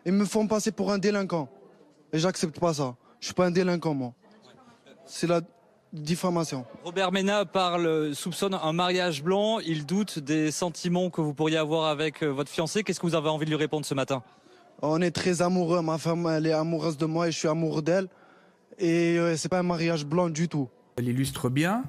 Ils me font passer pour un délinquant. Et j'accepte pas ça. Je suis pas un délinquant, moi. C'est la diffamation. Robert Ménard soupçonne un mariage blanc. Il doute des sentiments que vous pourriez avoir avec votre fiancé. Qu'est-ce que vous avez envie de lui répondre ce matin? On est très amoureux. Ma femme, elle est amoureuse de moi et je suis amoureux d'elle. Et c'est pas un mariage blanc du tout. Elle illustre bien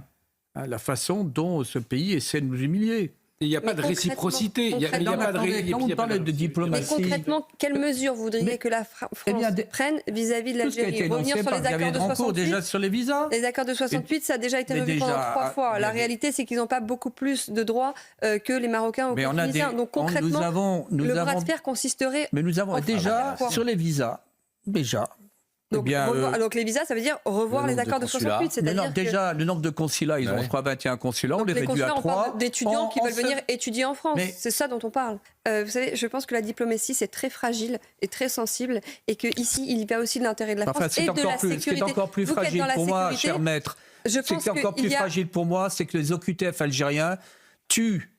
la façon dont ce pays essaie de nous humilier. Il n'y a pas de réciprocité. Il n'y a pas de on parle de diplomatie. Mais concrètement, quelles mesures voudriez que la France prenne vis-à-vis de l'Algérie? Revenir sur les accords de 68 déjà sur les visas. Les accords de 68, ça a déjà été revu pendant 3 fois. La réalité, c'est qu'ils n'ont pas beaucoup plus de droits que les Marocains ou les Tunisiens. Donc concrètement, le bras de fer consisterait... Mais nous avons déjà, sur les visas, déjà... Donc, donc les visas, ça veut dire revoir les accords de 68. C'est-à-dire déjà, le nombre de consulats, ils ont 21 consulats, on les réduit à 3. On parle d'étudiants qui veulent venir étudier en France. C'est ça dont on parle. Vous savez, je pense que la diplomatie, c'est très fragile et très sensible, et qu'ici, il y va aussi de l'intérêt de la France et de la sécurité. Ce qui est encore plus fragile pour moi, cher maître, fragile pour moi, c'est que les OQTF algériens tuent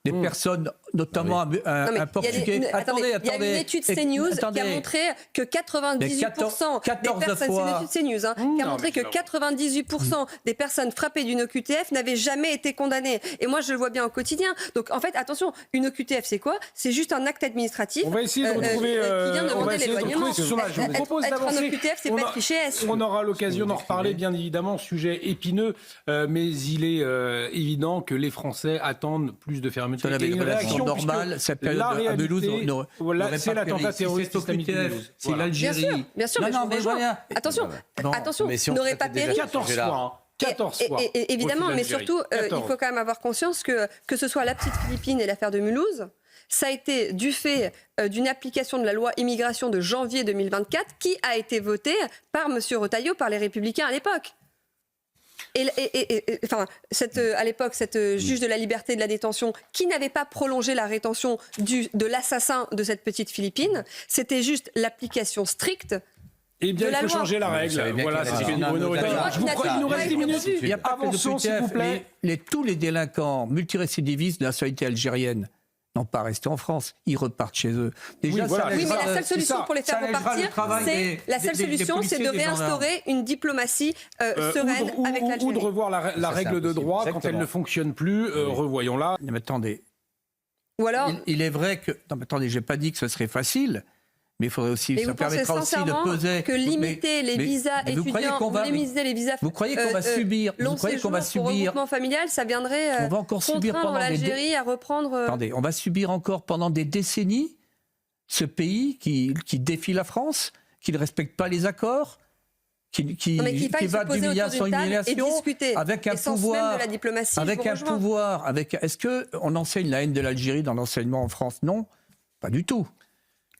des personnes, notamment un Portugais. Il y a une étude CNews qui a montré que 98% des personnes, c'est une étude CNews, qui a montré que 98% des personnes frappées d'une OQTF n'avaient jamais été condamnées. Et moi, je le vois bien au quotidien. Donc, en fait, attention, une OQTF, c'est quoi? C'est juste un acte administratif. On va essayer de retrouver. Qui vient demander l'éloignement. Je vous propose d'avancer. Un OQTF, c'est pas être fiché S. On aura l'occasion d'en reparler, bien évidemment. Sujet épineux, mais il est évident que les Français attendent plus de fermeté. Normale, cette période à Mulhouse, c'est l'attentat terroriste islamique de Mulhouse. C'est l'Algérie. Bien sûr, mais attention, n'aurait pas péri. 14 fois. 14 fois. Évidemment, mais surtout, il faut quand même avoir conscience que ce soit la petite Philippine et l'affaire de Mulhouse, ça a été du fait d'une application de la loi immigration de janvier 2024 qui a été votée par M. Retailleau, par les Républicains à l'époque. À l'époque, cette juge de la liberté et de la détention qui n'avait pas prolongé la rétention de l'assassin de cette petite Philippine, c'était juste l'application stricte. Eh bien, il faut changer la règle. Voilà, c'est ce que dit Bruno Retailleau. Je vous crois qu'il nous reste 10 minutes. Il n'y a pas Avançons, s'il vous plaît. Tous les délinquants multirécidivistes de la nationalité algérienne n'ont pas resté en France, ils repartent chez eux. Déjà, mais la seule solution pour les faire repartir, c'est de réinstaurer une diplomatie sereine avec l'Algérie. Ou de revoir la règle de droit quand elle ne fonctionne plus, revoyons-la. Mais attendez, ou alors... il est vrai que... Non, mais attendez, je n'ai pas dit que ce serait facile. Mais il faudrait aussi, ça permettra aussi de peser. Que limiter les visas étudiants, limiter les visas. Vous croyez qu'on va subir Vous croyez qu'on va subir pour regroupement familial, ça viendrait contraindre l'Algérie à reprendre. Attendez, on va subir encore pendant des décennies ce pays qui défie la France, qui ne respecte pas les accords, qui va d'humiliation en humiliation, avec un pouvoir, Est-ce que on enseigne la haine de l'Algérie dans l'enseignement en France? Non, pas du tout.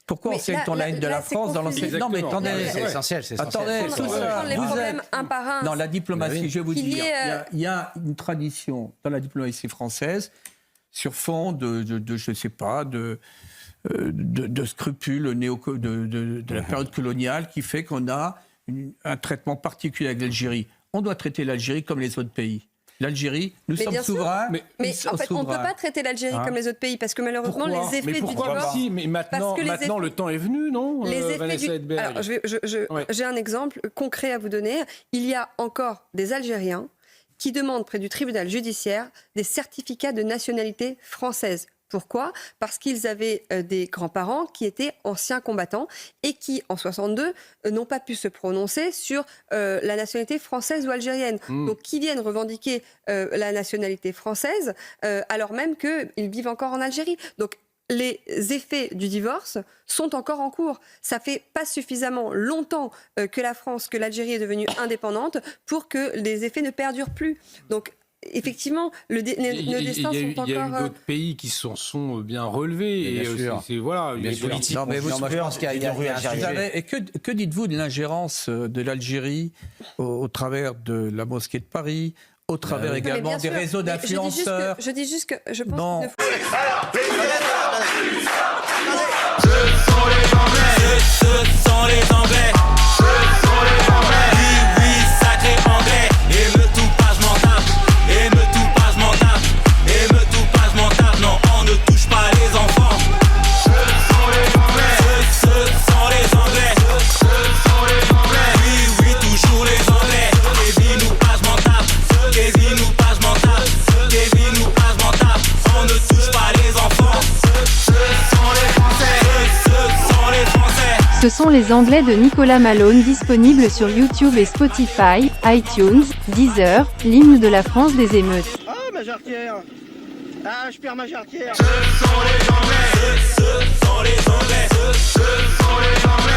Pourquoi enseigne-t-on la haine de la France dans l'enseignement? Non, mais attendez, c'est essentiel. Attendez, tout ça. Les problèmes un par un. Dans la diplomatie, je vais vous dire, il y a une tradition dans la diplomatie française sur fond de je sais pas, de scrupules de la période coloniale qui fait qu'on a un traitement particulier avec l'Algérie. On doit traiter l'Algérie comme les autres pays. L'Algérie, nous sommes souverains. Mais en fait, on ne peut pas traiter l'Algérie comme les autres pays parce que malheureusement, les effets du divorce. Mais maintenant, le temps est venu, non, Vanessa Edberg? Alors, j'ai un exemple concret à vous donner. Il y a encore des Algériens qui demandent près du tribunal judiciaire des certificats de nationalité française. Pourquoi? Parce qu'ils avaient des grands-parents qui étaient anciens combattants et qui, en 62, n'ont pas pu se prononcer sur la nationalité française ou algérienne. Donc, qui viennent revendiquer la nationalité française alors même qu'ils vivent encore en Algérie. Donc, les effets du divorce sont encore en cours. Ça fait pas suffisamment longtemps que l'Algérie est devenue indépendante pour que les effets ne perdurent plus. Donc, effectivement, nos destins sont encore... Il y a eu d'autres pays qui se sont bien relevés. Et c'est voilà, il y a une politique. Non, mais je pense qu'il y a une algérienne. Et que dites-vous de l'ingérence de l'Algérie au travers de la mosquée de Paris, au travers également des réseaux d'influenceurs? Je dis juste que je pense qu'il ne faut... Ce sont les Anglais. Oui, sacré Anglais. Et me tout pas, je m'en tape. Et me tout pas, je m'en tape. Et me tout pas, je m'en tape. Non, on ne touche pas les enfants. Ce sont les Anglais. Ce sont les Anglais de Nicolas Malone, disponibles sur YouTube et Spotify, iTunes, Deezer, l'hymne de la France des émeutes. Ah, ma jarretière. Ah, je perds ma jarretière. Ce sont les Anglais. Ce sont les Anglais. Ce sont les Anglais.